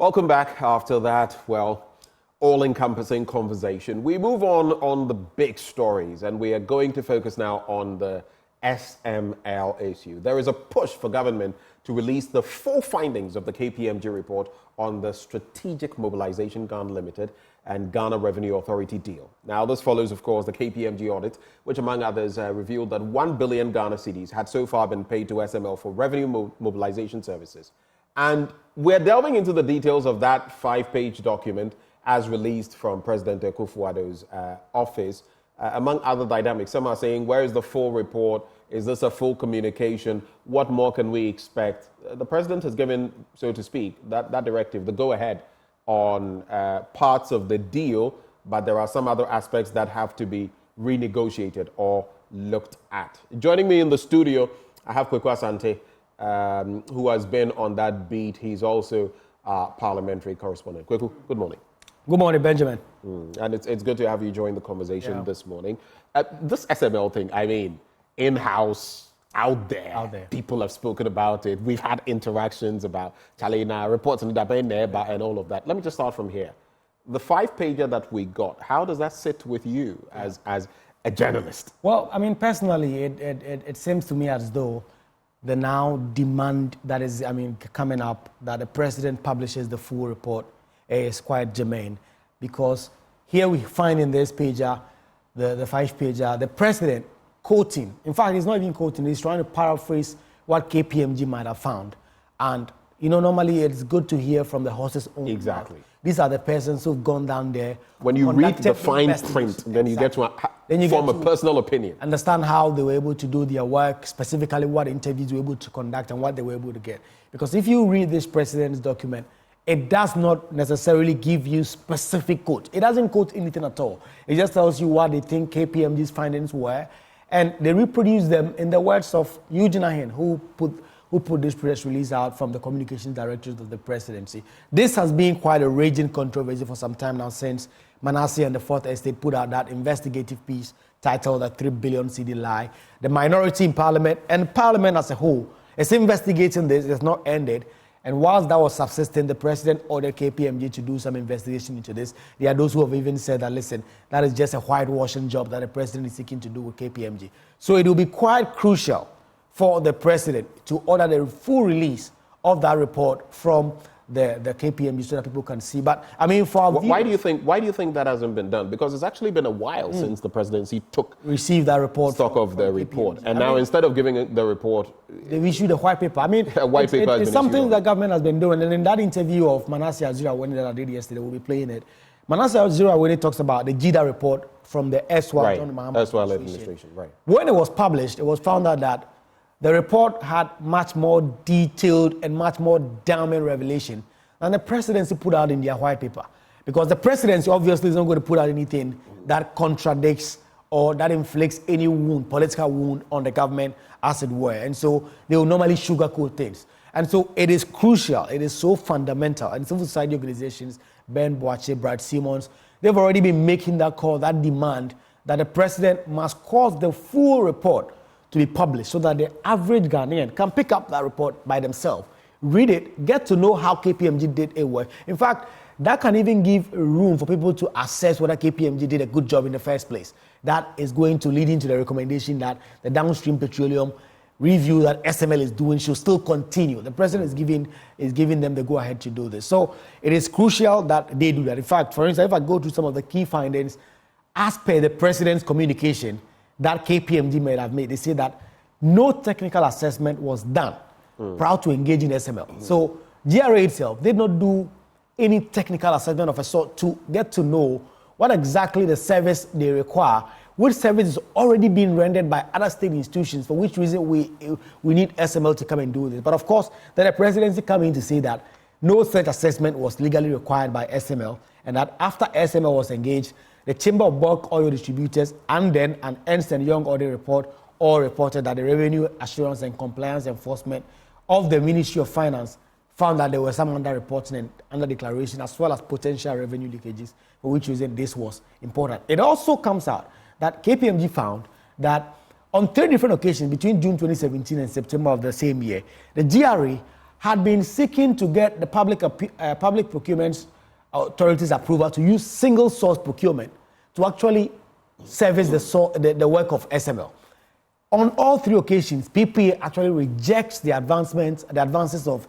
Welcome back after that, well, all-encompassing conversation. We move on the big stories, and we are going to focus now on the SML issue. There is a push for government to release the full findings of the KPMG report on the Strategic Mobilization Ghana Limited and Ghana Revenue Authority deal. Now, this follows, of course, the KPMG audit, which, among others, revealed that 1 billion Ghana cedis had so far been paid to SML for revenue mobilization services. And we're delving into the details of that 5-page document as released from President Akufo-Addo's office, among other dynamics. Some are saying, where is the full report? Is this a full communication? What more can we expect? The president has given, so to speak, that directive, the go-ahead on parts of the deal, but there are some other aspects that have to be renegotiated or looked at. Joining me in the studio, I have Kweku Asante, who has been on that beat. He's also parliamentary correspondent. Kweku, good morning. Good morning, Benjamin. And it's good to have you join the conversation this morning. This SML thing, I mean, in-house, out there, people have spoken about it. We've had interactions about Chalena, reports and all of that. Let me just start from here. The 5-pager that we got, how does that sit with you as a journalist? Well, I mean, personally, it seems to me as though the now demand that is, coming up, that the president publishes the full report is quite germane, because here we find in this pager, the 5-pager, the president quoting. In fact, he's not even quoting, he's trying to paraphrase what KPMG might have found. And, normally it's good to hear from the horse's own mouth. These are the persons who've gone down there. When you read the fine print, then you get to form a personal opinion. Understand how they were able to do their work, specifically what interviews they were able to conduct and what they were able to get. Because if you read this president's document, it does not necessarily give you specific quotes. It doesn't quote anything at all. It just tells you what they think KPMG's findings were, and they reproduce them in the words of Eugene Ahen, who put this press release out from the communications directorate of the presidency. This has been quite a raging controversy for some time now, since Manasseh and the Fourth Estate put out that investigative piece titled "The 3 billion cedi lie." The minority in Parliament and Parliament as a whole is investigating this. It's not ended. And whilst that was subsisting, the president ordered KPMG to do some investigation into this. There are those who have even said that, listen, that is just a whitewashing job that the president is seeking to do with KPMG. So it will be quite crucial for the president to order the full release of that report from the KPMG so that people can see. But I mean, for why do you think that hasn't been done? Because it's actually been a while since the presidency received that report, stock of the report, and now instead of giving the report, they've issued a white paper. I mean, a white paper it's something the government has been doing. And in that interview of Manasseh Azura that I did yesterday, we'll be playing it. Manasseh Azura, when he talks about the GIDA report from the erstwhile administration, right? When it was published, it was found out that the report had much more detailed and much more damning revelation than the presidency put out in their white paper. Because the presidency obviously is not going to put out anything that contradicts or that inflicts any wound, political wound on the government, as it were. And so they will normally sugarcoat things. And so it is crucial, it is so fundamental. And civil society organizations, Ben Boakye, Brad Simmons, they've already been making that call, that demand, that the president must cause the full report to be published so that the average Ghanaian can pick up that report by themselves, read it, get to know how KPMG did it work. In fact, that can even give room for people to assess whether KPMG did a good job in the first place. That is going to lead into the recommendation that the downstream petroleum review that SML is doing should still continue. The president is giving them the go-ahead to do this. So it is crucial that they do that. In fact, for instance, if I go to some of the key findings, as per the president's communication that KPMG may have made, they say that no technical assessment was done prior to engaging SML. So GRA itself did not do any technical assessment of a sort to get to know what exactly the service they require, which service is already being rendered by other state institutions, for which reason we need SML to come and do this. But of course, then the presidency come in to say that no such assessment was legally required by SML, and that after SML was engaged, the Chamber of Bulk Oil Distributors and then an Ernst & Young audit report all reported that the Revenue Assurance and Compliance Enforcement of the Ministry of Finance found that there were some under-reporting and under-declaration, as well as potential revenue leakages, for which reason this was important. It also comes out that KPMG found that on 3 different occasions between June 2017 and September of the same year, the GRA had been seeking to get the public procurement authorities' approval to use single source procurement to actually service the work of SML. On all 3 occasions, PPA actually rejects the advances of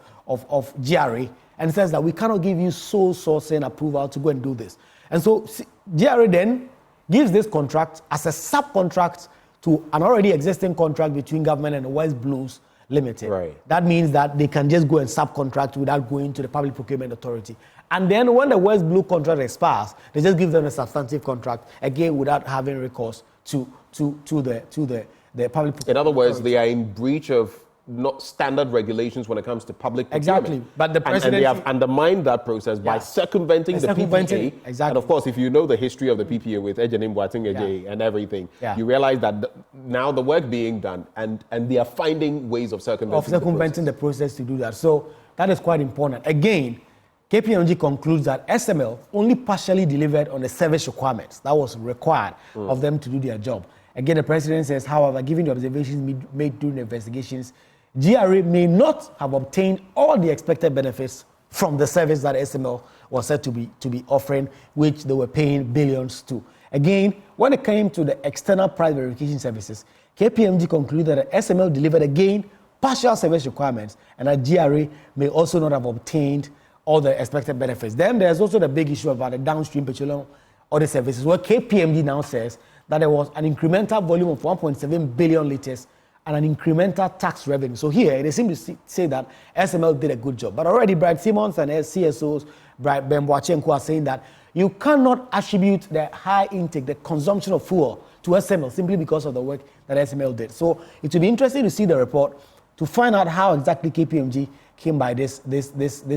GRA and says that we cannot give you sole sourcing approval to go and do this. And so GRA then gives this contract as a subcontract to an already existing contract between government and the West Blues Limited. Right. That means that they can just go and subcontract without going to the Public Procurement Authority. And then when the West Blue contract expires, they just give them a substantive contract, again without having recourse to the Public Procurement In other words, Authority. they are in breach of not standard regulations when it comes to public procurement. Exactly. But the and they have undermined that process by circumventing the PPA. Exactly. And of course, if you know the history of the PPA with Ejenim Boating and everything, you realize that now the work being done and they are finding ways of circumventing the process to do that. So that is quite important. Again, KPMG concludes that SML only partially delivered on the service requirements that was required of them to do their job. Again, the president says, however, given the observations made during the investigations, GRA may not have obtained all the expected benefits from the service that SML was said to be offering, which they were paying billions to. Again, when it came to the external price verification services, KPMG concluded that SML delivered again partial service requirements and that GRA may also not have obtained all the expected benefits. Then there's also the big issue about the downstream petroleum audit services, where KPMG now says that there was an incremental volume of 1.7 billion liters and an incremental tax revenue. So here, they seem to say that SML did a good job. But already, Brad Simmons and CSOs, Ben Boakye are saying that you cannot attribute the high intake, the consumption of fuel to SML simply because of the work that SML did. So it will be interesting to see the report to find out how exactly KPMG came by this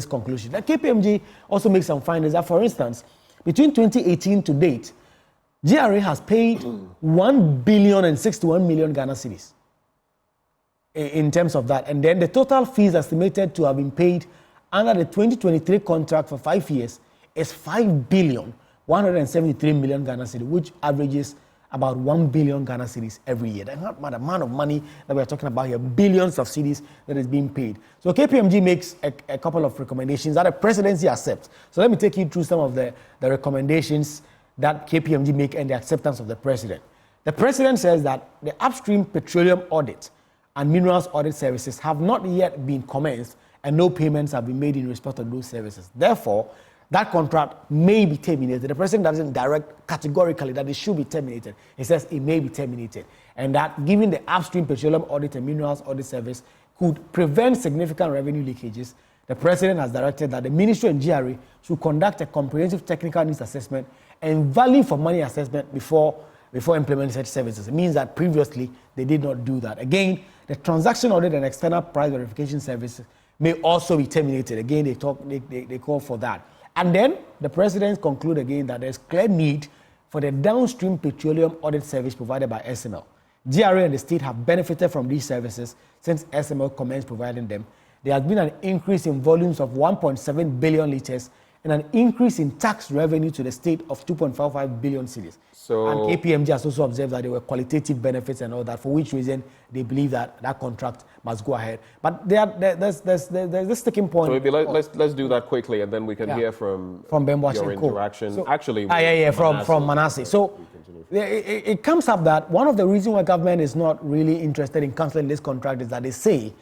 conclusion. Now, KPMG also makes some findings that, for instance, between 2018 to date, GRA has paid 1 billion and 61 million Ghana cedis in terms of that. And then the total fees estimated to have been paid under the 2023 contract for 5 years is 5 billion 173 million Ghana cedis, which averages about 1 billion Ghana cedis every year. That's not the amount of money that we're talking about here, billions of cedis that is being paid. So KPMG makes a couple of recommendations that the presidency accepts. So let me take you through some of the recommendations that KPMG make and the acceptance of the president. The president says that the upstream petroleum audit and minerals audit services have not yet been commenced and no payments have been made in respect of those services. Therefore, that contract may be terminated. The president doesn't direct categorically that it should be terminated. He says it may be terminated. And that given the upstream petroleum audit and minerals audit service could prevent significant revenue leakages, the president has directed that the ministry and GRA should conduct a comprehensive technical needs assessment and value for money assessment before implementing such services. It means that previously they did not do that. Again, the transaction audit and external price verification services may also be terminated. Again, they call for that. And then the president conclude again that there's clear need for the downstream petroleum audit service provided by SML. GRA and the state have benefited from these services since SML commenced providing them. There has been an increase in volumes of 1.7 billion liters and an increase in tax revenue to the state of 2.55 billion cedis. So, and KPMG has also observed that there were qualitative benefits and all that, for which reason they believe that that contract must go ahead. But there's this sticking point. So maybe let's do that quickly, and then we can hear from Ben Boakye. your interaction. So, actually, from Manasseh. So it comes up that one of the reasons why government is not really interested in cancelling this contract is that they say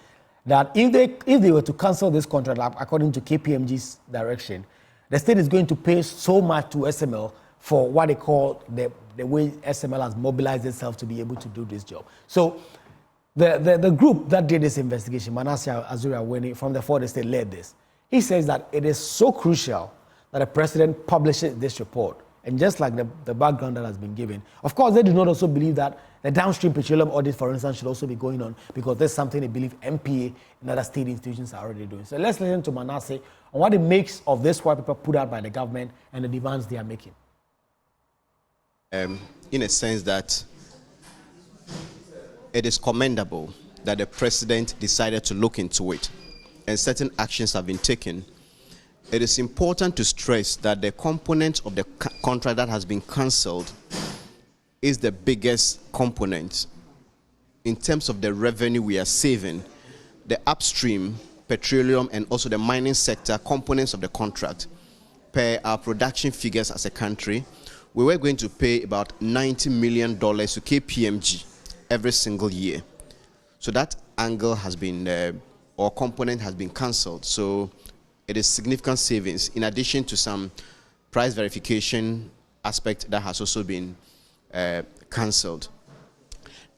that if they were to cancel this contract, according to KPMG's direction, the state is going to pay so much to SML for what they call the way SML has mobilized itself to be able to do this job. So the group that did this investigation, Manasseh Azuri from the Ford Estate led this. He says that it is so crucial that the president publishes this report. And just like the background that has been given, of course, they do not also believe that the downstream petroleum audit, for instance, should also be going on because there's something they believe MPA and other state institutions are already doing. So let's listen to Manasseh on what it makes of this white paper put out by the government and the demands they are making. In a sense that it is commendable that the president decided to look into it and certain actions have been taken. It is important to stress that the component of the contract that has been cancelled is the biggest component in terms of the revenue we are saving. The upstream petroleum and also the mining sector components of the contract, per our production figures as a country, we were going to pay about $90 million to KPMG every single year. So that angle has been, or component has been cancelled. So it is significant savings, in addition to some price verification aspect that has also been cancelled.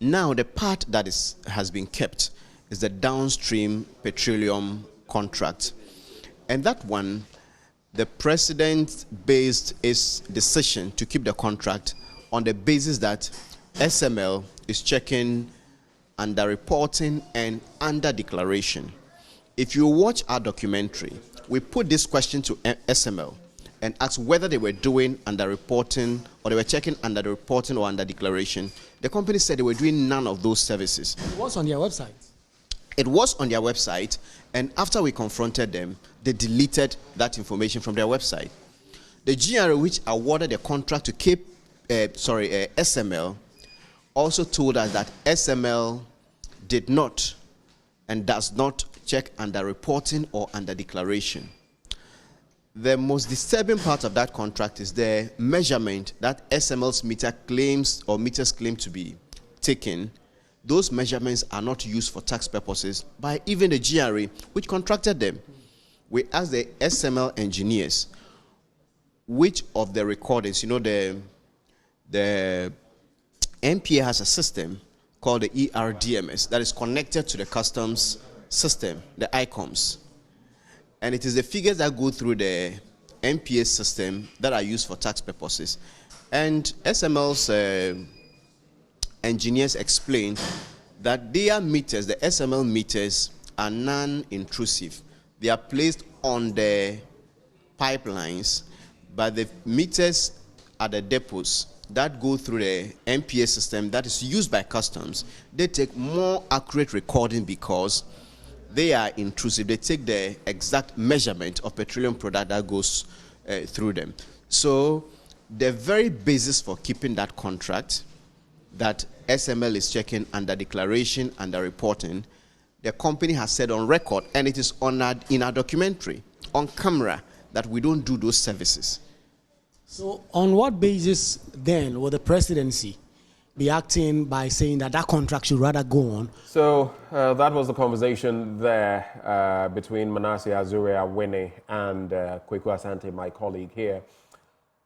Now, the part that has been kept is the downstream petroleum contract. And that one, the president based his decision to keep the contract on the basis that SML is checking under reporting and under declaration. If you watch our documentary, we put this question to SML and asked whether they were doing under reporting or they were checking under the reporting or under declaration. The company said they were doing none of those services. It was on their website. It was on their website, and after we confronted them, they deleted that information from their website. The GRA, which awarded the contract to SML, also told us that SML did not and does not check under reporting or under declaration. The most disturbing part of that contract is the measurement that SML's meters claim to be taken. Those measurements are not used for tax purposes by even the GRA, which contracted them. We asked the SML engineers, which of the recordings, the NPA has a system called the ERDMS that is connected to the customs system, the ICOMS. And it is the figures that go through the NPA system that are used for tax purposes. And SML's engineers explained that their meters, the SML meters, are non-intrusive. They are placed on the pipelines, but the meters at the depots that go through the NPA system that is used by customs, they take more accurate recording because they are intrusive. They take the exact measurement of petroleum product that goes through them. So the very basis for keeping that contract that SML is checking under declaration, under reporting, the company has said on record, and it is in our documentary, on camera, that we don't do those services. So on what basis then will the presidency be acting by saying that that contract should rather go on? So that was the conversation there between Manasseh Azuria-Winnie and Kweku Asante, my colleague here.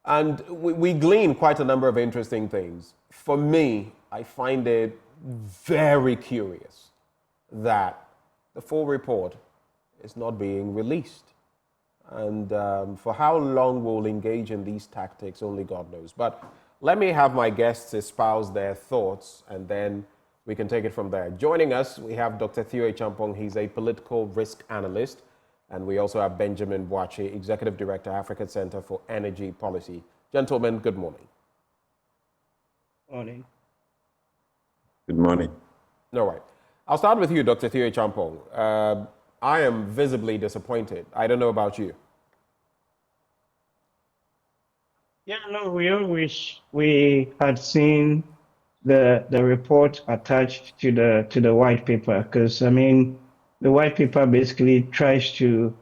And we gleaned quite a number of interesting things. For me, I find it very curious that the full report is not being released. And for how long we'll engage in these tactics, only God knows. But let me have my guests espouse their thoughts, and then we can take it from there. Joining us, we have Dr. Theo Champong. He's a political risk analyst. And we also have Benjamin Boakye, Executive Director, African Center for Energy Policy. Gentlemen, good morning. Morning. Good morning. All right. I'll start with you, Dr. Theo Champong. I am visibly disappointed. I don't know about you. Yeah, no, we all wish we had seen the report attached to the white paper, because the white paper basically tries to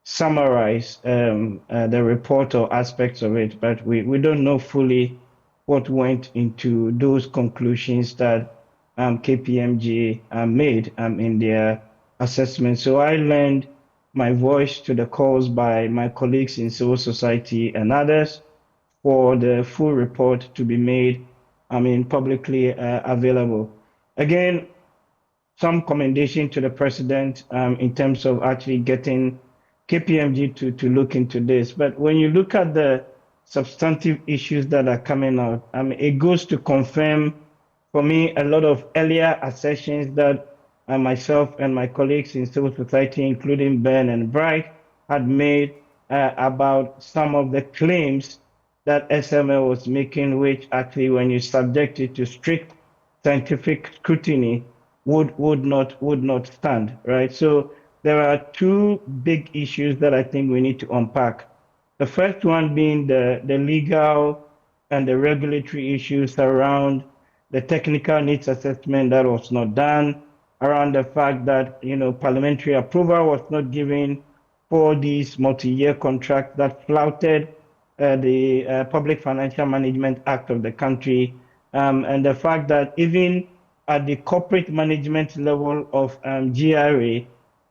summarize the report or aspects of it, but we don't know fully what went into those conclusions that KPMG made in their assessment. So I lend my voice to the calls by my colleagues in civil society and others for the full report to be made publicly available. Again, some commendation to the president in terms of actually getting KPMG to look into this. But when you look at the substantive issues that are coming out, it goes to confirm, for me, a lot of earlier assertions that myself and my colleagues in civil society, including Ben and Bright, had made about some of the claims that SML was making, which actually, when you subject it to strict scientific scrutiny, would not stand, right? So there are two big issues that I think we need to unpack. The first one being the legal and the regulatory issues around the technical needs assessment that was not done, around the fact that, parliamentary approval was not given for these multi-year contracts that flouted the Public Financial Management Act of the country, and the fact that even at the corporate management level of GRA,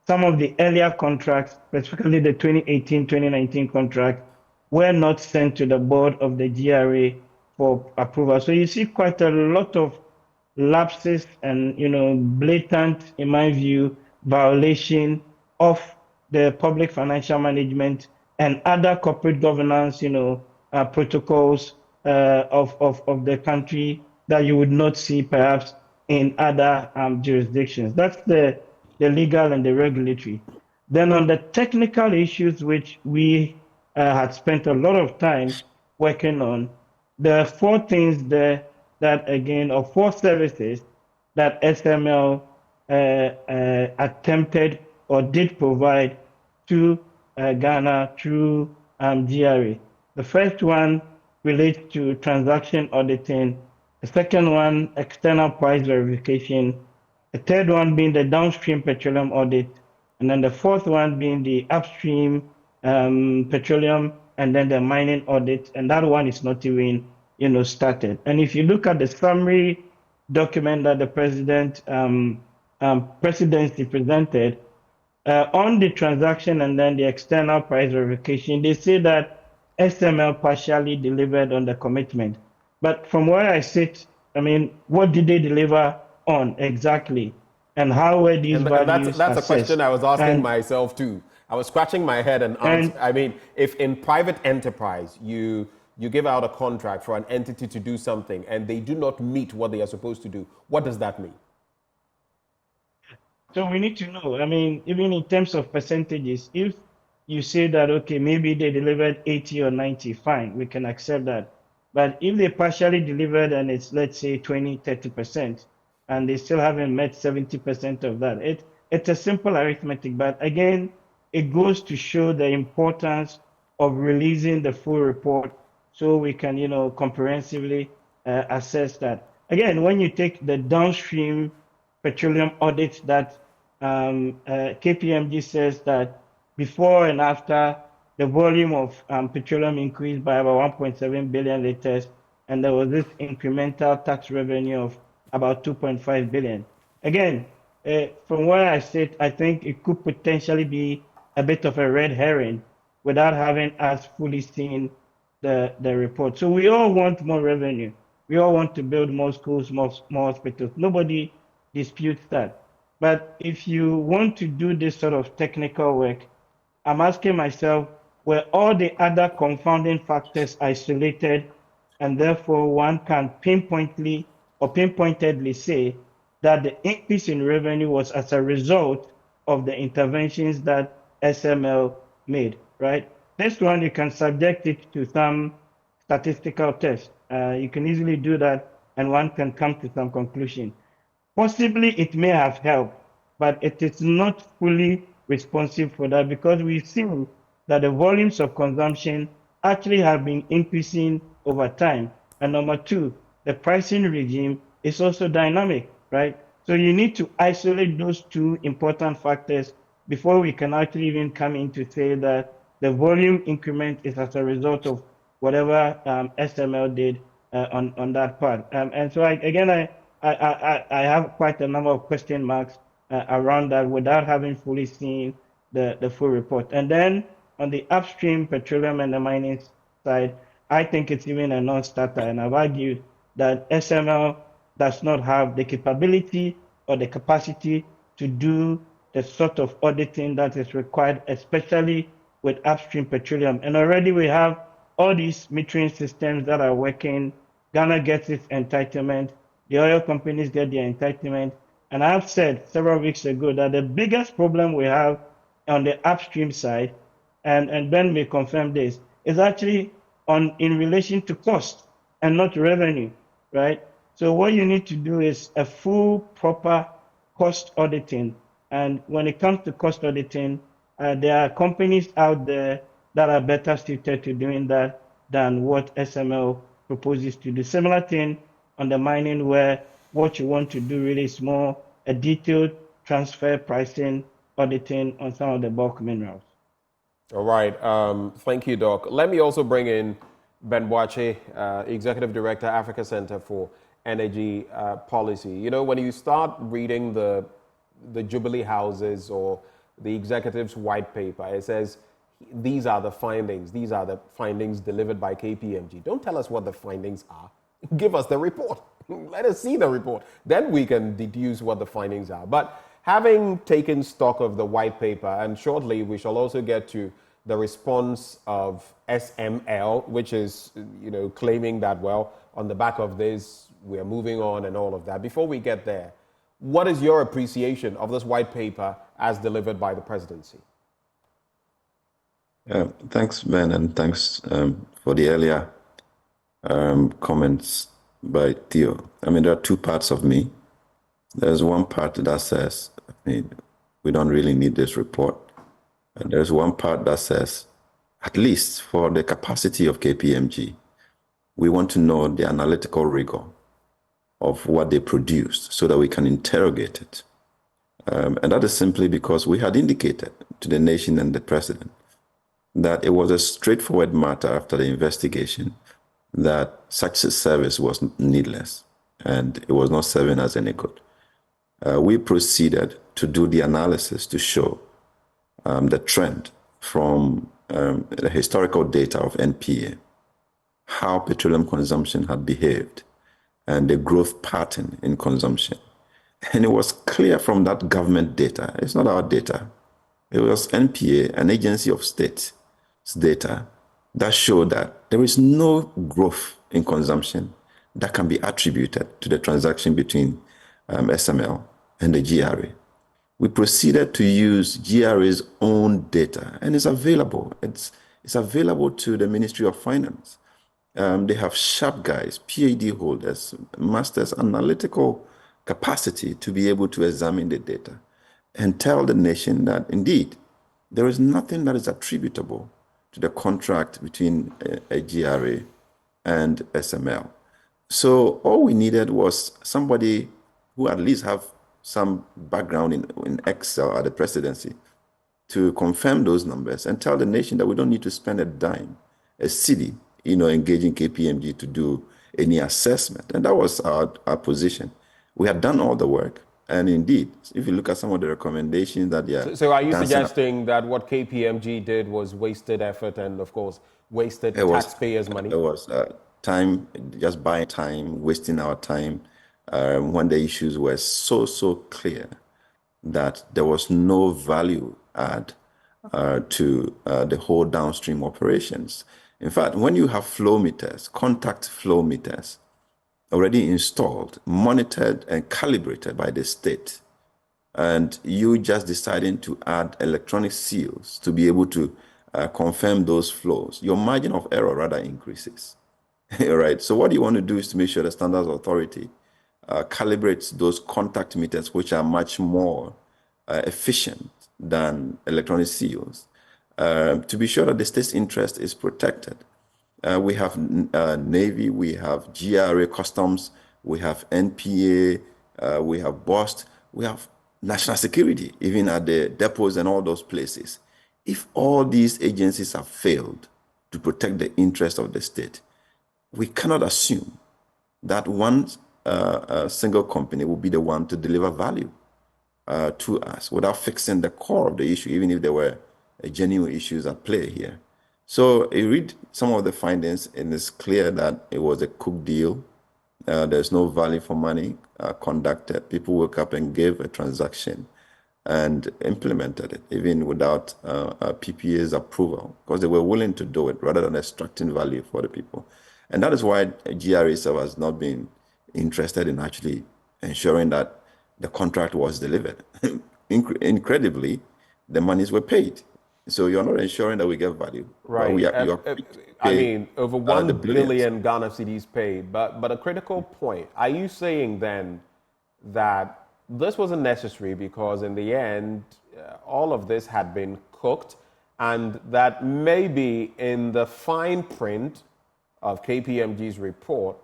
some of the earlier contracts, specifically the 2018-2019 contract, were not sent to the board of the GRA for approval. So you see quite a lot of lapses and, blatant, in my view, violation of the public financial management and other corporate governance, protocols of the country that you would not see perhaps in other jurisdictions. That's the legal and the regulatory. Then on the technical issues, which we had spent a lot of time working on, there are four things there that, again, or four services that SML attempted or did provide to Ghana through GRA. The first one relates to transaction auditing. The second one, external price verification. The third one being the downstream petroleum audit. And then the fourth one being the upstream petroleum and then the mining audit. And that one is not even, started. And if you look at the summary document that the presidency presented on the transaction and then the external price verification, they say that SML partially delivered on the commitment. But from where I sit, what did they deliver on exactly? And how were these values that's assessed? a question I was asking myself too. I was scratching my head and if in private enterprise you give out a contract for an entity to do something and they do not meet what they are supposed to do, what does that mean? So we need to know, even in terms of percentages, if you say that, okay, maybe they delivered 80 or 90, fine, we can accept that. But if they partially delivered and it's, let's say, 20, 30%, and they still haven't met 70% of that, it's a simple arithmetic. But again, it goes to show the importance of releasing the full report so we can, comprehensively assess that. Again, when you take the downstream petroleum audit that KPMG says that before and after, the volume of petroleum increased by about 1.7 billion liters, and there was this incremental tax revenue of about 2.5 billion. Again, from where I sit, I think it could potentially be a bit of a red herring without having us fully seen the report. So we all want more revenue. We all want to build more schools, more hospitals. Nobody disputes that. But if you want to do this sort of technical work, I'm asking myself, were all the other confounding factors isolated, and therefore one can pinpointedly say that the increase in revenue was as a result of the interventions that SML made, right? This one, you can subject it to some statistical test. You can easily do that, and one can come to some conclusion. Possibly it may have helped, but it is not fully responsive for that, because we've seen that the volumes of consumption actually have been increasing over time. And number two, the pricing regime is also dynamic, right? So you need to isolate those two important factors before we can actually even come in to say that the volume increment is as a result of whatever SML did on that part. And so I have quite a number of question marks around that without having fully seen the full report. And then on the upstream petroleum and the mining side, I think it's even a non-starter. And I've argued that SML does not have the capability or the capacity to do the sort of auditing that is required, especially with upstream petroleum. And already we have all these metering systems that are working. Ghana gets its entitlement. The oil companies get their entitlement. And I've said several weeks ago that the biggest problem we have on the upstream side, and Ben may confirm this, is actually in relation to cost and not revenue, right? So what you need to do is a full, proper cost auditing. And when it comes to cost auditing, there are companies out there that are better suited to doing that than what SML proposes to do. Similar thing on the mining, where what you want to do really is more a detailed transfer pricing, auditing on some of the bulk minerals. All right. Thank you, Doc. Let me also bring in Ben Boakye, Executive Director, Africa Center for Energy Policy. You know, when you start reading the Jubilee Houses or the executive's white paper, it says, these are the findings. These are the findings delivered by KPMG. Don't tell us what the findings are. Give us the report. Let us see the report. Then we can deduce what the findings are. But having taken stock of the white paper, and shortly we shall also get to the response of SML, which is, you know, claiming that, well, on the back of this, we're moving on and all of that. Before we get there, what is your appreciation of this white paper as delivered by the presidency? Thanks, Ben, and thanks for the earlier comments by Theo. I mean, there are two parts of me. There's one part that says, I mean, we don't really need this report. And there's one part that says, at least for the capacity of KPMG, we want to know the analytical rigor of what they produced so that we can interrogate it. And that is simply because we had indicated to the nation and the president that it was a straightforward matter after the investigation that such a service was needless and it was not serving us any good. We proceeded to do the analysis to show the trend from the historical data of NPA, how petroleum consumption had behaved, and the growth pattern in consumption. And it was clear from that government data, it's not our data, it was NPA, an agency of state's data, that showed that there is no growth in consumption that can be attributed to the transaction between SML and the GRA. We proceeded to use GRA's own data, and it's available. It's available to the Ministry of Finance. They have sharp guys, PhD holders, masters, analytical capacity to be able to examine the data and tell the nation that indeed there is nothing that is attributable to the contract between a GRA and SML. So all we needed was somebody who at least have some background in Excel at the presidency to confirm those numbers and tell the nation that we don't need to spend a dime, a city, engaging KPMG to do any assessment. And that was our position. We had done all the work. And indeed, if you look at some of the recommendations that they are... So are you suggesting that what KPMG did was wasted effort and, of course, wasted taxpayers' money? It was time, just buying time, wasting our time, when the issues were so clear that there was no value add to the whole downstream operations. In fact, when you have flow meters, contact flow meters, already installed, monitored and calibrated by the state, and you just deciding to add electronic seals to be able to confirm those flows, your margin of error rather increases. Right? So what you want to do is to make sure the Standards Authority calibrates those contact meters, which are much more efficient than electronic seals, to be sure that the state's interest is protected. We have Navy, we have GRA Customs, we have NPA, we have BOST, we have national security, even at the depots and all those places. If all these agencies have failed to protect the interest of the state, we cannot assume that one single company will be the one to deliver value to us without fixing the core of the issue, even if there were genuine issues at play here. So you read some of the findings, and it's clear that it was a cooked deal. There's no value for money conducted. People woke up and gave a transaction and implemented it, even without PPA's approval, because they were willing to do it rather than extracting value for the people. And that is why GRA has not been interested in actually ensuring that the contract was delivered. Incredibly, the monies were paid. So you're not ensuring that we get value. Right. I mean, over 1 billion Ghana cedis paid. But a critical point, are you saying then that this wasn't necessary because in the end, all of this had been cooked, and that maybe in the fine print of KPMG's report,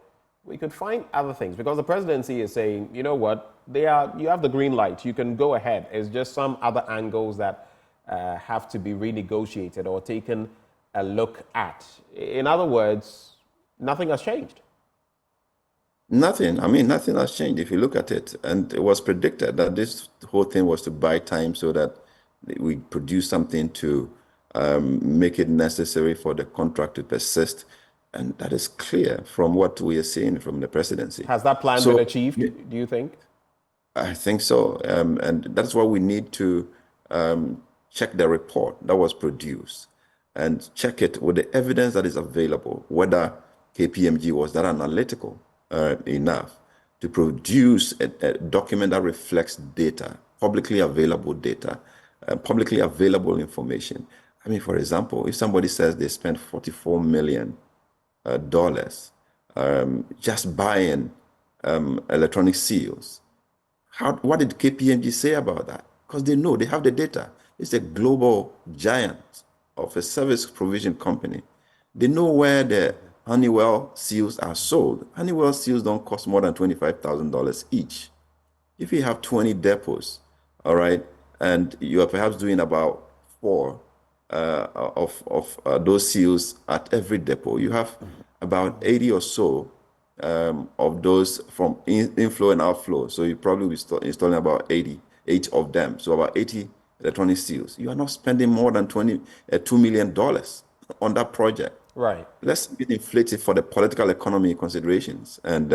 we could find other things? Because the presidency is saying, you know what, you have the green light. You can go ahead. It's just some other angles that have to be renegotiated or taken a look at. In other words, nothing has changed. Nothing. I mean, nothing has changed if you look at it. And it was predicted that this whole thing was to buy time so that we produce something to make it necessary for the contract to persist. And that is clear from what we are seeing from the presidency. Has that plan been achieved, do you think? I think so. And that's why we need to check the report that was produced and check it with the evidence that is available, whether KPMG was that analytical enough to produce a document that reflects data, publicly available data, publicly available information. I mean, for example, if somebody says they spent $44 million just buying electronic seals, what did KPMG say about that? Because they know, they have the data. It's a global giant of a service provision company. They know where the Honeywell seals are sold. Honeywell seals don't cost more than $25,000 each. If you have 20 depots, all right, and you are perhaps doing about 4 of those seals at every depot, you have about 80 or so of those from inflow and outflow. So you probably will be installing about 88 of them. So about 80 electronic seals. You are not spending more than $2 million on that project. Right. Let's get inflated for the political economy considerations and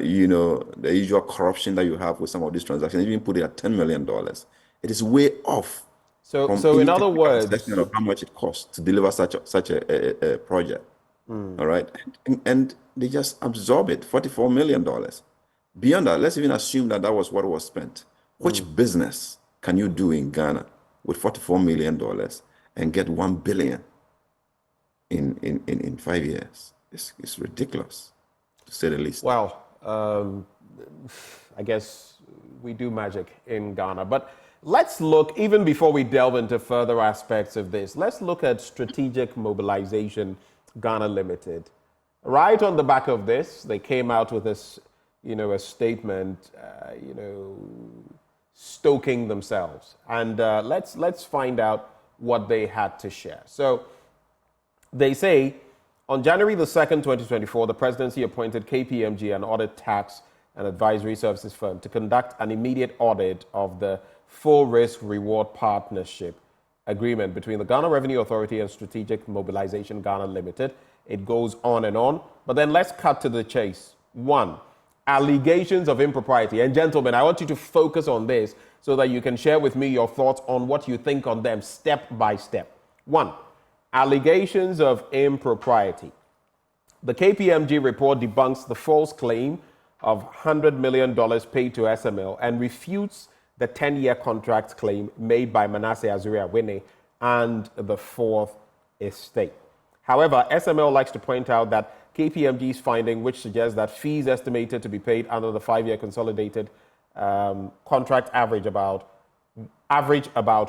you know, the usual corruption that you have with some of these transactions. Even put it at $10 million, it is way off. So in other words, of how much it costs to deliver such a project. All right, and they just absorb it, $44 million. Beyond that, let's even assume that was what was spent. Which business can you do in Ghana with $44 million and get $1 billion in 5 years? It's ridiculous, to say the least. Well, I guess we do magic in Ghana. But let's look, even before we delve into further aspects of this, let's look at Strategic Mobilization Ghana Limited. Right on the back of this, they came out with this, a statement, stoking themselves. And let's find out what they had to share. So they say, on January the 2nd, 2024, the presidency appointed KPMG, an audit, tax, and advisory services firm, to conduct an immediate audit of the full risk reward partnership agreement between the Ghana Revenue Authority and Strategic Mobilization Ghana Limited. It goes on and on. But then let's cut to the chase. 1, allegations of impropriety. And gentlemen, I want you to focus on this so that you can share with me your thoughts on what you think on them step by step. 1, allegations of impropriety. The KPMG report debunks the false claim of $100 million paid to SML and refutes the 10-year contract claim made by Manasseh Azuri-Awene and the Fourth Estate. However, SML likes to point out that KPMG's finding, which suggests that fees estimated to be paid under the 5-year consolidated contract average about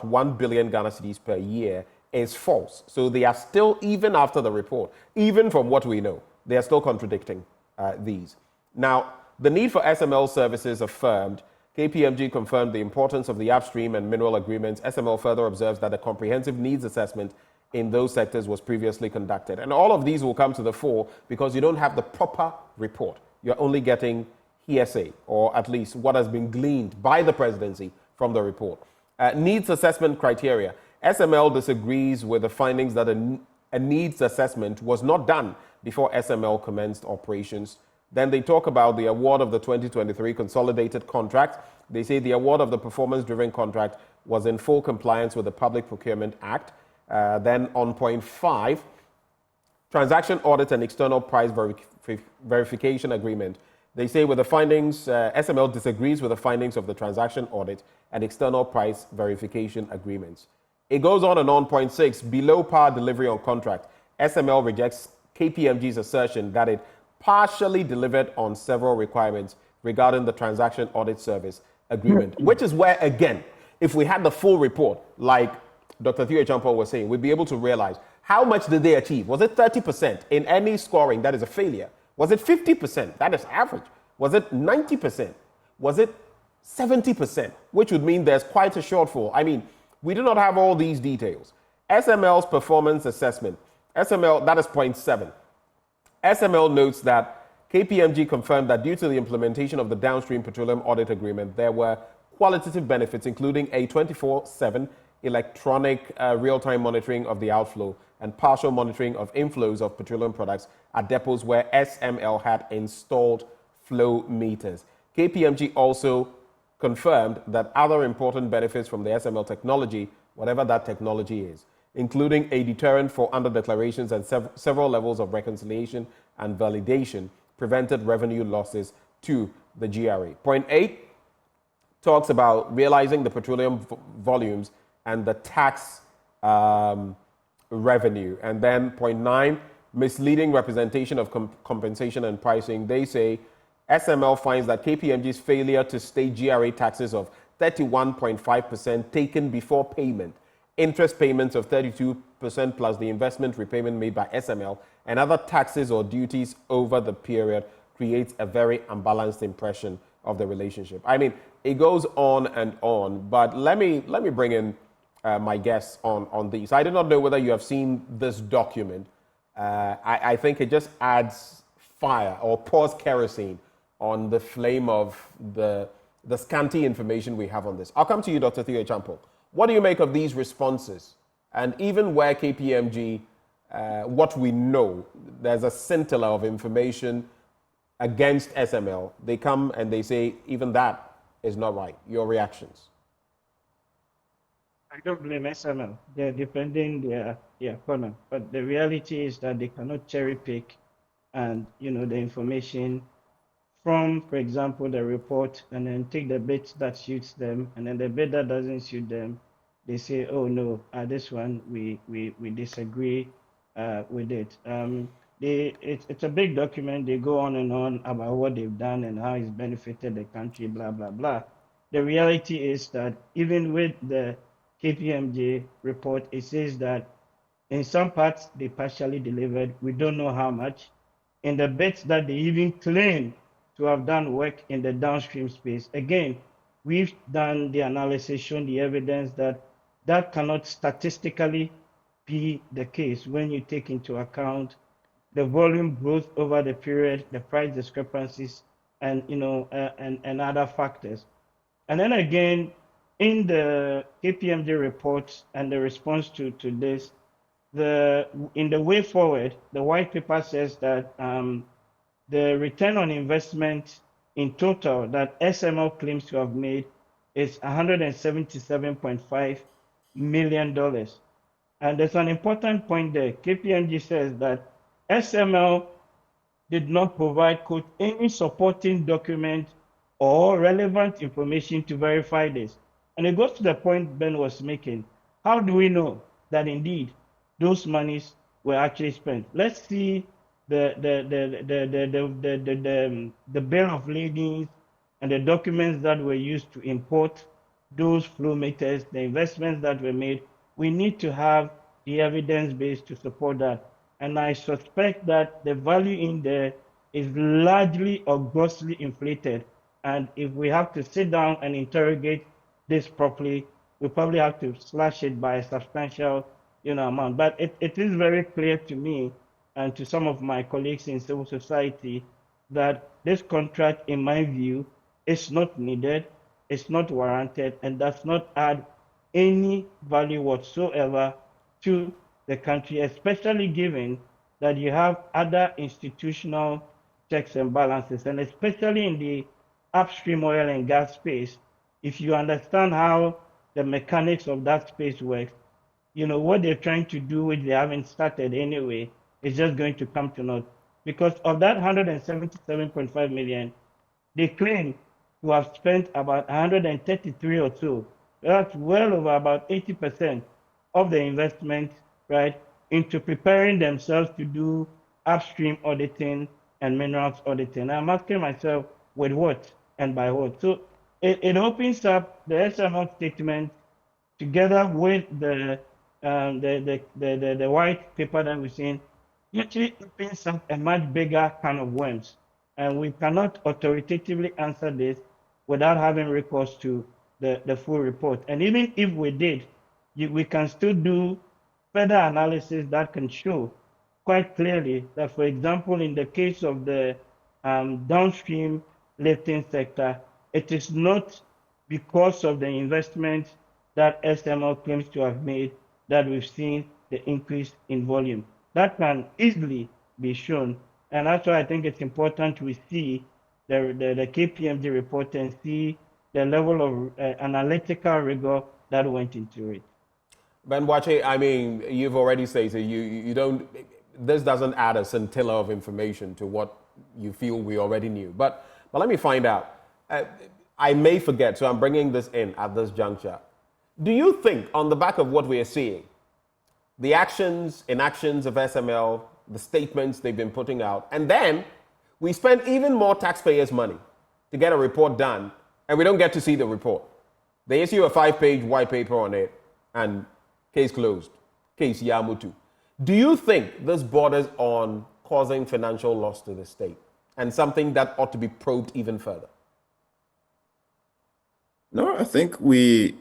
1 billion Ghana cedis per year, is false. So they are still, even after the report, even from what we know, they are still contradicting these. Now, the need for SML services affirmed. KPMG confirmed the importance of the upstream and mineral agreements. SML further observes that a comprehensive needs assessment in those sectors was previously conducted. And all of these will come to the fore because you don't have the proper report. You're only getting hearsay, or at least what has been gleaned by the presidency from the report. Needs assessment criteria. SML disagrees with the findings that a needs assessment was not done before SML commenced operations. Then they talk about the award of the 2023 consolidated contract. They say the award of the performance-driven contract was in full compliance with the Public Procurement Act. Then on point 5, transaction audit and external price verification agreement. They say with the findings, SML disagrees with the findings of the transaction audit and external price verification agreements. It goes on and on. Point 6, below par delivery on contract. SML rejects KPMG's assertion that it partially delivered on several requirements regarding the transaction audit service agreement, which is where, again, if we had the full report, like Dr. Theo Champo was saying, we'd be able to realize how much did they achieve. Was it 30% in any scoring? That is a failure. Was it 50%? That is average. Was it 90%? was it 70%, which would mean there's quite a shortfall. I mean, we do not have all these details. SML's performance assessment, SML, that is point 7. SML notes that KPMG confirmed that due to the implementation of the downstream petroleum audit agreement, there were qualitative benefits, including a 24/7 electronic real-time monitoring of the outflow and partial monitoring of inflows of petroleum products at depots where SML had installed flow meters. KPMG also confirmed that other important benefits from the SML technology, whatever that technology is, including a deterrent for under-declarations and several levels of reconciliation and validation, prevented revenue losses to the GRA. Point 8 talks about realizing the petroleum volumes and the tax revenue. And then point 9, misleading representation of compensation and pricing. They say SML finds that KPMG's failure to state GRA taxes of 31.5% taken before payment, interest payments of 32% plus the investment repayment made by SML, and other taxes or duties over the period creates a very unbalanced impression of the relationship. I mean, it goes on and on, but let me bring in my guests on these. I do not know whether you have seen this document. I think it just adds fire or pours kerosene on the flame of the scanty information we have on this. I'll come to you, Dr. Theo Champol. What do you make of these responses? And even where KPMG, what we know, there's a scintilla of information against SML. They come and they say, even that is not right. Your reactions? I don't blame SML. They're defending their corner. But the reality is that they cannot cherry pick and, the information from, for example, the report, and then take the bit that suits them, and then the bit that doesn't suit them, they say, oh no, this one we disagree with it. It's a big document. They go on and on about what they've done and how it's benefited the country, blah, blah, blah. The reality is that even with the KPMG report, it says that in some parts they partially delivered. We don't know how much. In the bits that they even claim to have done work in the downstream space, again, we've done the analysis, shown the evidence that cannot statistically be the case when you take into account the volume growth over the period, the price discrepancies, and and other factors. And then again, in the KPMG report and the response to this, in the way forward, the white paper says that the return on investment in total that SML claims to have made is $177.5 million. And there's an important point there. KPMG says that SML did not provide, quote, any supporting document or relevant information to verify this. And it goes to the point Ben was making. How do we know that indeed those monies were actually spent? Let's see the bill of ladings and the documents that were used to import those flow meters, the investments that were made. We need to have the evidence base to support that. And I suspect that the value in there is largely or grossly inflated. And if we have to sit down and interrogate this properly, we probably have to slash it by a substantial amount. But it is very clear to me and to some of my colleagues in civil society that this contract, in my view, is not needed, it's not warranted, and does not add any value whatsoever to the country, especially given that you have other institutional checks and balances, and especially in the upstream oil and gas space. If you understand how the mechanics of that space works, what they're trying to do, which they haven't started anyway, is just going to come to naught. Because of that 177.5 million, they claim to have spent about 133 or so. That's well over about 80% of the investment, right, into preparing themselves to do upstream auditing and minerals auditing. I'm asking myself, with what and by what? So it opens up the SML statement together with the white paper that we've seen. Actually opens up a much bigger can of worms, and we cannot authoritatively answer this without having recourse to the full report. And even if we did, we can still do further analysis that can show quite clearly that, for example, in the case of the downstream lifting sector, it is not because of the investment that SML claims to have made that we've seen the increase in volume. That can easily be shown. And that's why I think it's important we see the KPMG report and see the level of analytical rigor that went into it. Ben Boakye, I mean, you've already stated you don't, this doesn't add a scintilla of information to what you feel we already knew. But let me find out. I may forget, so I'm bringing this in at this juncture. Do you think, on the back of what we are seeing, the inactions of SML, the statements they've been putting out, and then we spend even more taxpayers' money to get a report done, and we don't get to see the report? They issue a 5-page white paper on it, and case closed, case Yamutu. Do you think this borders on causing financial loss to the state and something that ought to be probed even further? No, I think we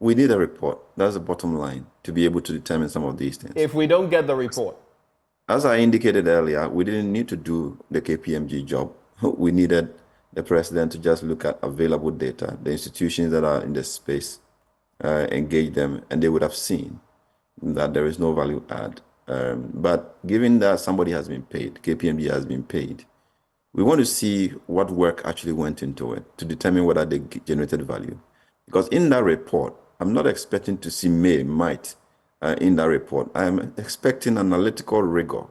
need a report. That's the bottom line, to be able to determine some of these things. If we don't get the report? As I indicated earlier, we didn't need to do the KPMG job. We needed the president to just look at available data, the institutions that are in the space, engage them, and they would have seen that there is no value add. But given that somebody has been paid, KPMG has been paid, we want to see what work actually went into it to determine whether they generated value. Because in that report, I'm not expecting to see might in that report. I'm expecting analytical rigor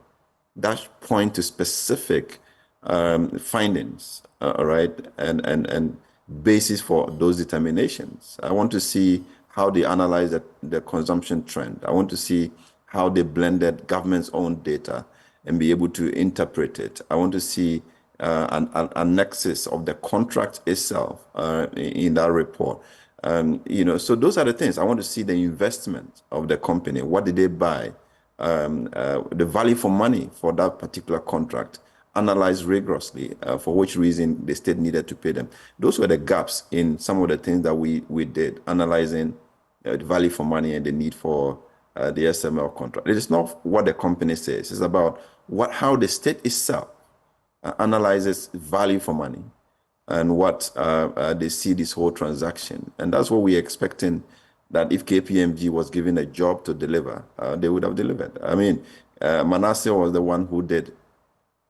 that point to specific findings, all right, and basis for those determinations. I want to see how they analyze the consumption trend. I want to see how they blended government's own data and be able to interpret it. I want to see a nexus of the contract itself in that report. So those are the things. I want to see the investment of the company. What did they buy? The value for money for that particular contract, analyzed rigorously, for which reason the state needed to pay them. Those were the gaps in some of the things that we did, analyzing the value for money and the need for the SML contract. It is not what the company says. It's about how the state itself analyzes value for money and what they see this whole transaction. And that's what we're expecting, that if KPMG was given a job to deliver, they would have delivered. I mean, Manasseh was the one who did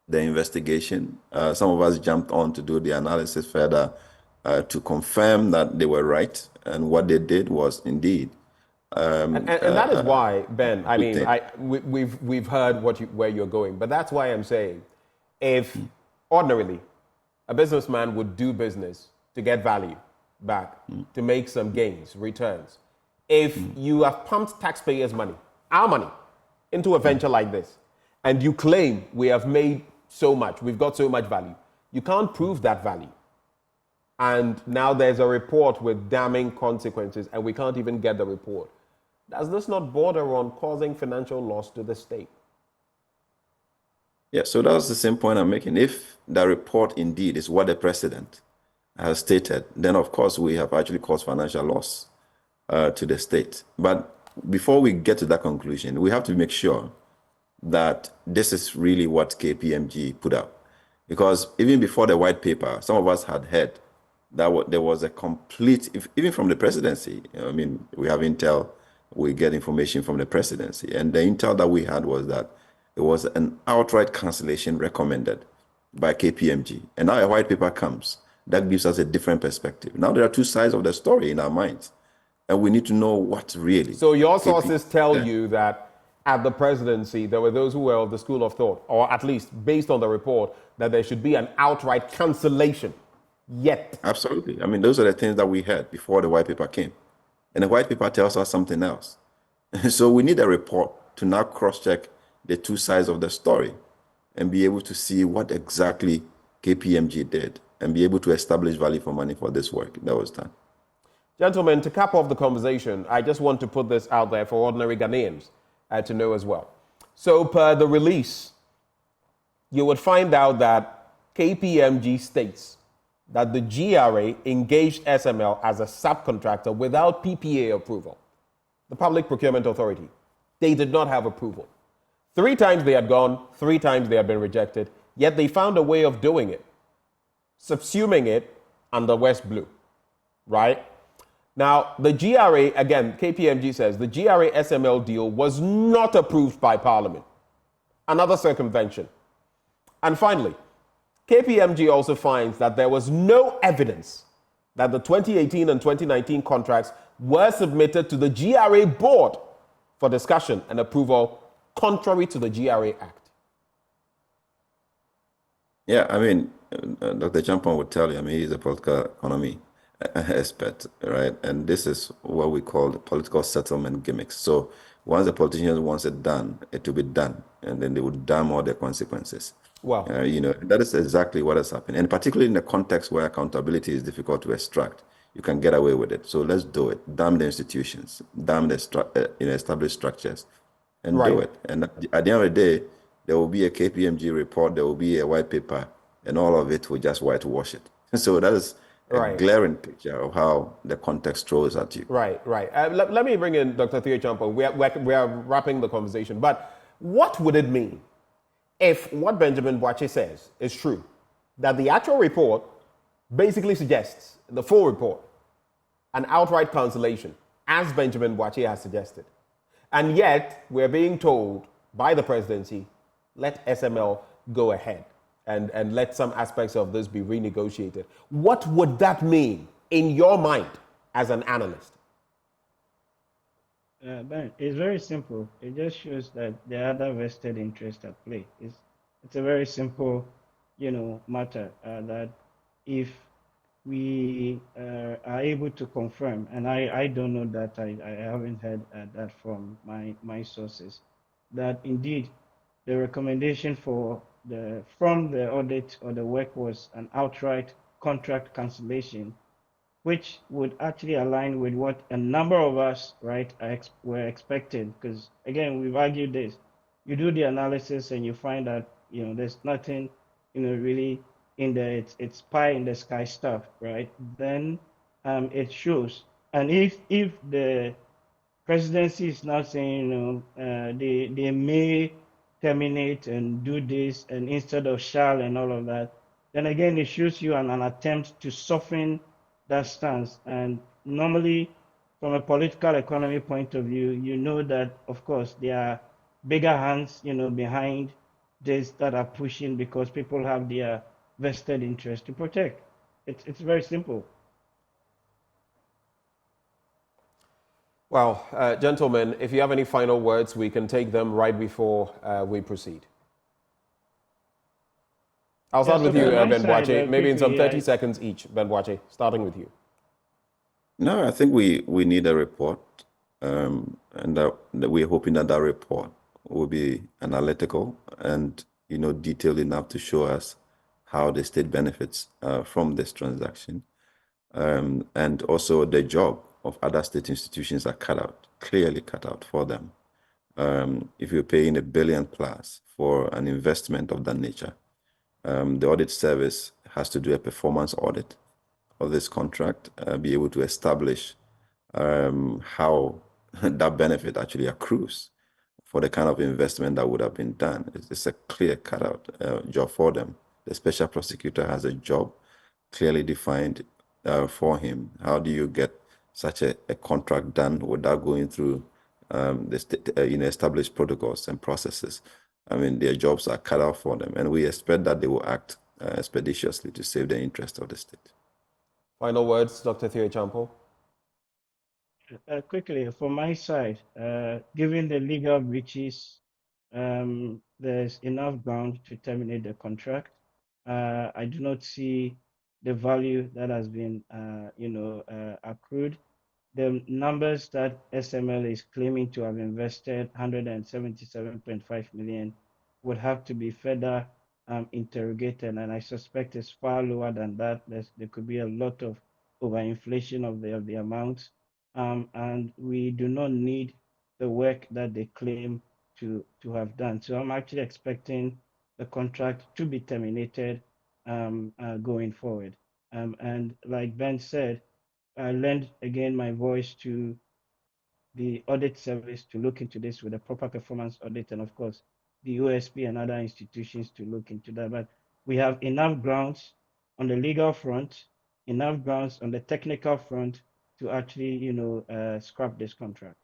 the investigation. Some of us jumped on to do the analysis further to confirm that they were right, and what they did was indeed. And that is why, Ben, I mean, we've heard where you're going, but that's why I'm saying, if ordinarily a businessman would do business to get value back, to make some gains, returns, if you have pumped taxpayers' money, our money, into a venture like this, and you claim we have made so much, we've got so much value, you can't prove that value. And now there's a report with damning consequences, and we can't even get the report. Does this not border on causing financial loss to the state? Yeah, so that's the same point I'm making. If the report indeed is what the president has stated, then of course we have actually caused financial loss to the state. But before we get to that conclusion, we have to make sure that this is really what KPMG put out. Because even before the white paper, some of us had heard that there was a complete, even from the presidency, I mean, we have intel, we get information from the presidency. And the intel that we had was that it was an outright cancellation recommended by KPMG. And now a white paper comes. That gives us a different perspective. Now there are two sides of the story in our minds, and we need to know what really. So your sources tell you that at the presidency, there were those who were of the school of thought, or at least based on the report, that there should be an outright cancellation. Yet. Absolutely. I mean, those are the things that we heard before the white paper came. And the white paper tells us something else. So we need a report to now cross-check the two sides of the story and be able to see what exactly KPMG did and be able to establish value for money for this work that was done. Gentlemen, to cap off the conversation, I just want to put this out there for ordinary Ghanaians to know as well. So per the release, you would find out that KPMG states that the GRA engaged SML as a subcontractor without PPA approval. The Public Procurement Authority. They did not have approval. 3 times they had gone, 3 times they had been rejected, yet they found a way of doing it, subsuming it under West Blue, right? Now, the GRA, again, KPMG says, the GRA-SML deal was not approved by Parliament. Another circumvention. And finally, KPMG also finds that there was no evidence that the 2018 and 2019 contracts were submitted to the GRA board for discussion and approval, contrary to the GRA Act. Yeah, I mean, Dr. Champon would tell you, I mean, he's a political economy expert, right? And this is what we call the political settlement gimmicks. So once the politicians want it done, it will be done, and then they would damn all the consequences. Well, that is exactly what has happened, and particularly in a context where accountability is difficult to extract, you can get away with it. So let's do it. Damn the institutions, damn the established structures, and do it. And at the end of the day, there will be a KPMG report, there will be a white paper, and all of it will just whitewash it. So that is a glaring picture of how the context throws at you. Right. Let me bring in Dr. Theo Champo. We are wrapping the conversation, but what would it mean if what Benjamin Boakye says is true, that the actual report basically suggests, the full report, an outright cancellation, as Benjamin Boakye has suggested, and yet we're being told by the presidency, let SML go ahead and let some aspects of this be renegotiated? What would that mean in your mind as an analyst? Ben, it's very simple. It just shows that there are other vested interests at play. It's a very simple, matter that if we are able to confirm, and I don't know that, I haven't heard that from my sources, that indeed the recommendation from the audit or the work was an outright contract cancellation, which would actually align with what a number of us, right, were expecting. Because again, we've argued this. You do the analysis and you find that there's nothing, really in the it's pie in the sky stuff, right? Then it shows. And if the presidency is now saying, they may terminate and do this, and instead of shall and all of that, then again it shows you an attempt to soften that stance. And normally, from a political economy point of view, that of course there are bigger hands, behind this that are pushing, because people have their vested interest to protect. It's very simple. Well, gentlemen, if you have any final words, we can take them right before we proceed. I'll start with you, Ben Boakye, maybe in some 30 seconds each. Ben Boakye, starting with you. No, I think we need a report, and that we're hoping that report will be analytical and detailed enough to show us how the state benefits from this transaction, and also the job of other state institutions are clearly cut out for them. If you're paying $1 billion plus for an investment of that nature, the audit service has to do a performance audit of this contract, be able to establish how that benefit actually accrues for the kind of investment that would have been done. It's a clear cutout job for them. The special prosecutor has a job clearly defined for him. How do you get such a contract done without going through established protocols and processes? I mean, their jobs are cut out for them, and we expect that they will act expeditiously to save the interest of the state. Final words, Dr. Theo Champo. Quickly, from my side, given the legal breaches, there's enough ground to terminate the contract. I do not see the value that has been, accrued. The numbers that SML is claiming to have invested, 177.5 million, would have to be further interrogated, and I suspect it's far lower than that. There could be a lot of overinflation of the amounts, and we do not need the work that they claim to have done. So I'm actually expecting the contract to be terminated going forward. And like Ben said, I lend again my voice to the audit service to look into this with a proper performance audit, and of course, the OSP and other institutions to look into that. But we have enough grounds on the legal front, enough grounds on the technical front to actually, scrap this contract.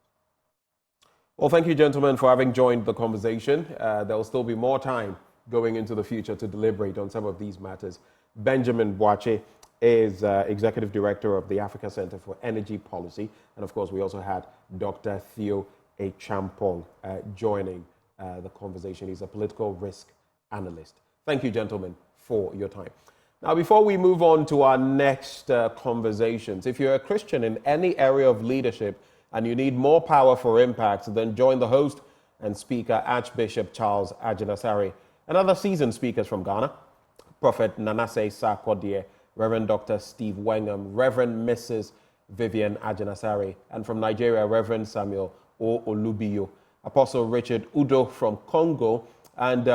Well, thank you, gentlemen, for having joined the conversation. There will still be more time going into the future to deliberate on some of these matters. Benjamin Boakye is Executive Director of the Africa Center for Energy Policy. And of course, we also had Dr. Theo Achampong joining the conversation. He's a political risk analyst. Thank you, gentlemen, for your time. Now, before we move on to our next conversations, if you're a Christian in any area of leadership and you need more power for impact, then join the host and speaker, Archbishop Charles Agyinasare, and other seasoned speakers from Ghana, Prophet Nanase Sarkodie, Reverend Dr. Steve Wengham, Reverend Mrs. Vivian Agyinasare, and from Nigeria, Reverend Samuel O. Olubiyo, Apostle Richard Udo from Congo, and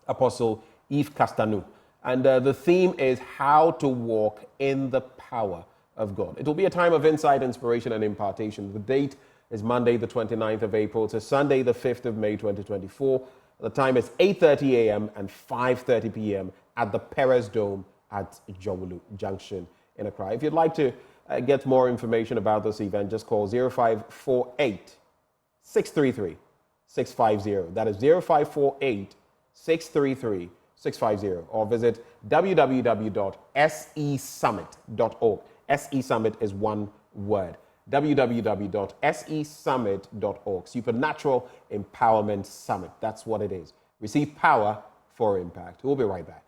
Apostle Yves Castanu. And the theme is how to walk in the power of God. It will be a time of insight, inspiration, and impartation. The date is Monday, the 29th of April to Sunday, the 5th of May, 2024. The time is 8:30 a.m. and 5:30 p.m. at the Perez Dome at Jowulu Junction in Accra. If you'd like to get more information about this event, just call 0548 633 650. That is 0548 633 650, or visit www.sesummit.org. SE Summit is one word. www.sesummit.org. Supernatural Empowerment Summit. That's what it is. Receive power for impact. We'll be right back.